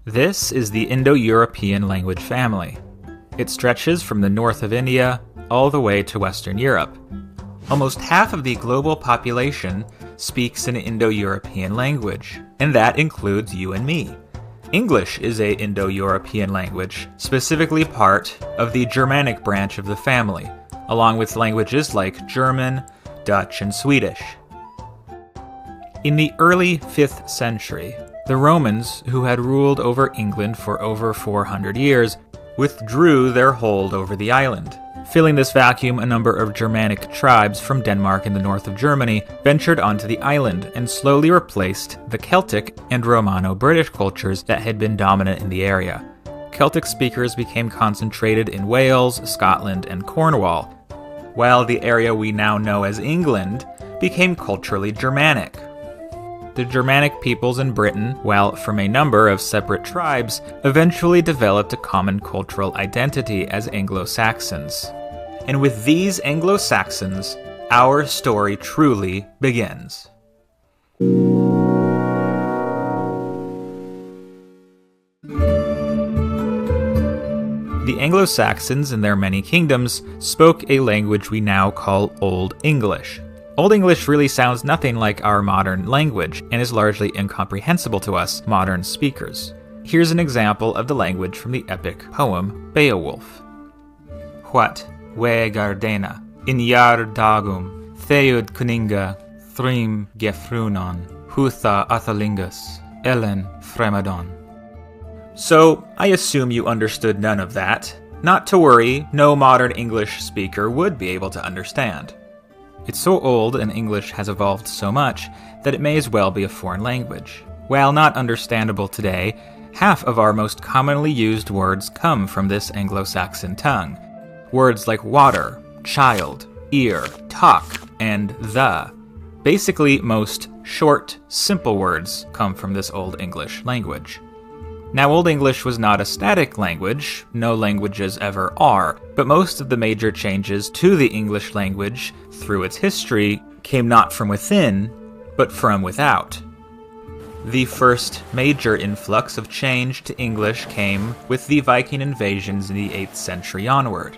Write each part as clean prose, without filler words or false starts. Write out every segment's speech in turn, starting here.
This is the Indo-European language family. It stretches from the north of India all the way to Western Europe. Almost half of the global population speaks an Indo-European language, and that includes you and me. English is a Indo-European language, specifically part of the Germanic branch of the family, along with languages like German, Dutch, and Swedish. In the early 5th century, the Romans, who had ruled over England for over 400 years, withdrew their hold over the island. Filling this vacuum, a number of Germanic tribes from Denmark in the north of Germany ventured onto the island and slowly replaced the Celtic and Romano-British cultures that had been dominant in the area. Celtic speakers became concentrated in Wales, Scotland, and Cornwall, while the area we now know as England became culturally Germanic. The Germanic peoples in Britain, while from a number of separate tribes, eventually developed a common cultural identity as Anglo-Saxons. And with these Anglo-Saxons, our story truly begins. The Anglo-Saxons and their many kingdoms spoke a language we now call Old English. Old English really sounds nothing like our modern language and is largely incomprehensible to us modern speakers. Here's an example of the language from the epic poem Beowulf. What we gardena in jar dagum theud kuninga thrim gefrunon hutha athalingus ellen fremadon. So, I assume you understood none of that. Not to worry, no modern English speaker would be able to understand. It's so old and English has evolved so much that it may as well be a foreign language. While not understandable today, half of our most commonly used words come from this Anglo-Saxon tongue. Words like water, child, ear, talk, and the. Basically, most short, simple words come from this Old English language. Now, Old English was not a static language, no languages ever are, but most of the major changes to the English language through its history came not from within, but from without. The first major influx of change to English came with the Viking invasions in the 8th century onward.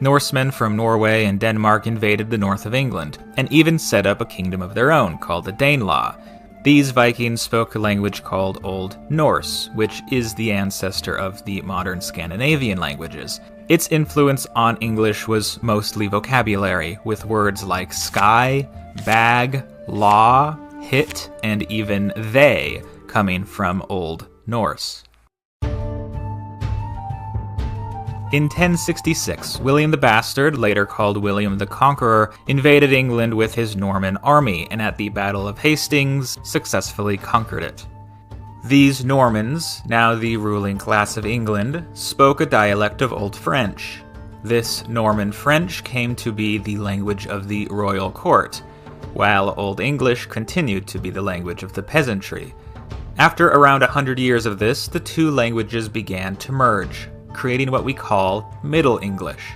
Norsemen from Norway and Denmark invaded the north of England, and even set up a kingdom of their own called the Danelaw. These Vikings spoke a language called Old Norse, which is the ancestor of the modern Scandinavian languages. Its influence on English was mostly vocabulary, with words like sky, bag, law, hit, and even they coming from Old Norse. In 1066, William the Bastard, later called William the Conqueror, invaded England with his Norman army, and at the Battle of Hastings, successfully conquered it. These Normans, now the ruling class of England, spoke a dialect of Old French. This Norman French came to be the language of the royal court, while Old English continued to be the language of the peasantry. After around 100 years of this, the two languages began to merge, creating what we call Middle English.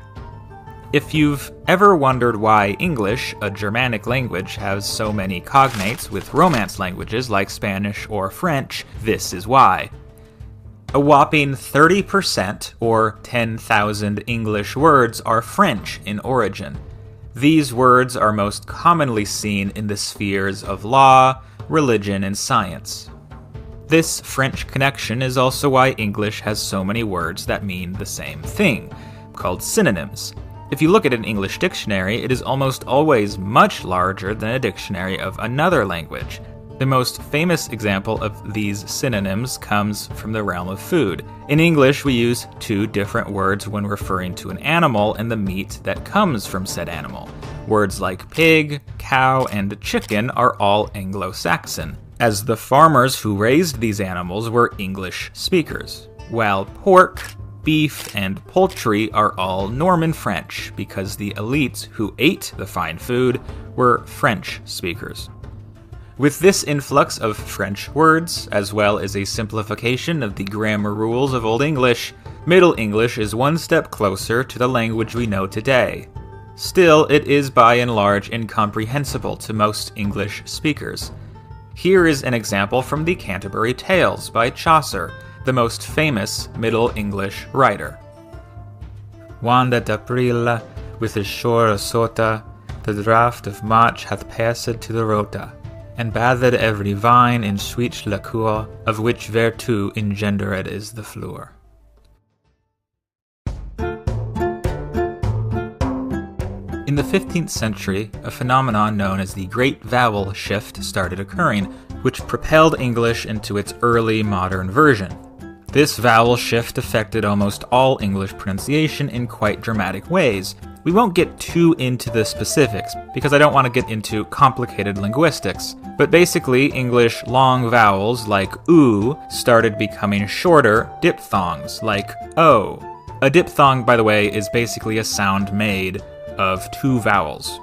If you've ever wondered why English, a Germanic language, has so many cognates with Romance languages like Spanish or French, this is why. A whopping 30%, or 10,000 English words, are French in origin. These words are most commonly seen in the spheres of law, religion, and science. This French connection is also why English has so many words that mean the same thing, called synonyms. If you look at an English dictionary, it is almost always much larger than a dictionary of another language. The most famous example of these synonyms comes from the realm of food. In English, we use two different words when referring to an animal and the meat that comes from said animal. Words like pig, cow, and chicken are all Anglo-Saxon, as the farmers who raised these animals were English speakers, while pork, beef, and poultry are all Norman French because the elites who ate the fine food were French speakers. With this influx of French words, as well as a simplification of the grammar rules of Old English, Middle English is one step closer to the language we know today. Still, it is by and large incomprehensible to most English speakers. Here is an example from the Canterbury Tales by Chaucer, the most famous Middle English writer. Wanda d'April, with his shore of Sota, the draught of March hath passed to the Rota, and bathed every vine in sweet liquor, of which vertu engendered is the flour. In the 15th century, a phenomenon known as the Great Vowel Shift started occurring, which propelled English into its early modern version. This vowel shift affected almost all English pronunciation in quite dramatic ways. We won't get too into the specifics, because I don't want to get into complicated linguistics, but basically English long vowels like oo started becoming shorter diphthongs like o. A diphthong, by the way, is basically a sound made of two vowels.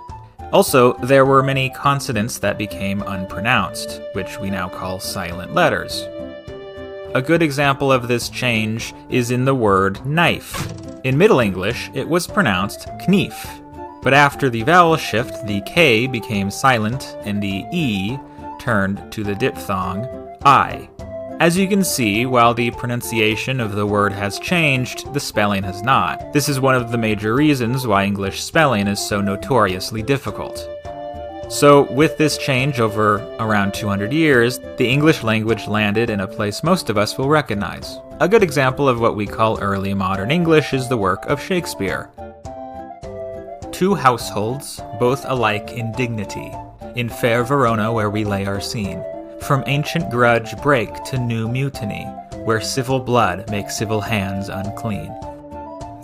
Also, there were many consonants that became unpronounced, which we now call silent letters. A good example of this change is in the word knife. In Middle English, it was pronounced knief, but after the vowel shift, the K became silent and the E turned to the diphthong I. As you can see, while the pronunciation of the word has changed, the spelling has not. This is one of the major reasons why English spelling is so notoriously difficult. So, with this change over around 200 years, the English language landed in a place most of us will recognize. A good example of what we call early modern English is the work of Shakespeare. Two households, both alike in dignity, in fair Verona where we lay our scene. From ancient grudge break to new mutiny, where civil blood makes civil hands unclean.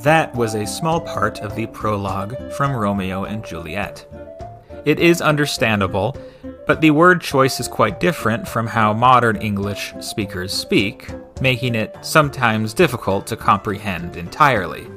That was a small part of the prologue from Romeo and Juliet. It is understandable, but the word choice is quite different from how modern English speakers speak, making it sometimes difficult to comprehend entirely.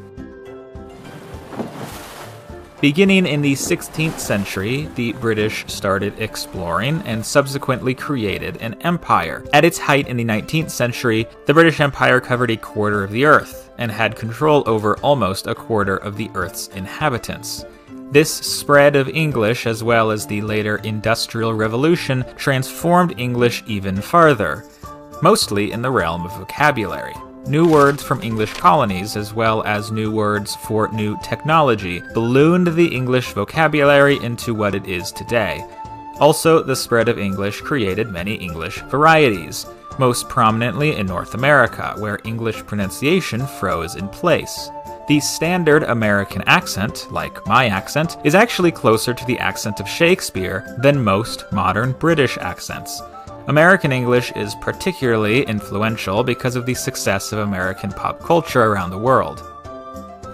Beginning in the 16th century, the British started exploring and subsequently created an empire. At its height in the 19th century, the British Empire covered a quarter of the Earth and had control over almost a quarter of the Earth's inhabitants. This spread of English, as well as the later Industrial Revolution, transformed English even farther, mostly in the realm of vocabulary. New words from English colonies, as well as new words for new technology, ballooned the English vocabulary into what it is today. Also, the spread of English created many English varieties, most prominently in North America, where English pronunciation froze in place. The standard American accent, like my accent, is actually closer to the accent of Shakespeare than most modern British accents. American English is particularly influential because of the success of American pop culture around the world.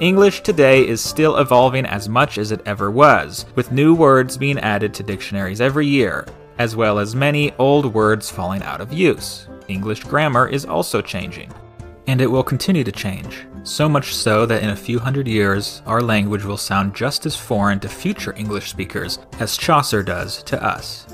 English today is still evolving as much as it ever was, with new words being added to dictionaries every year, as well as many old words falling out of use. English grammar is also changing. And it will continue to change, so much so that in a few hundred years, our language will sound just as foreign to future English speakers as Chaucer does to us.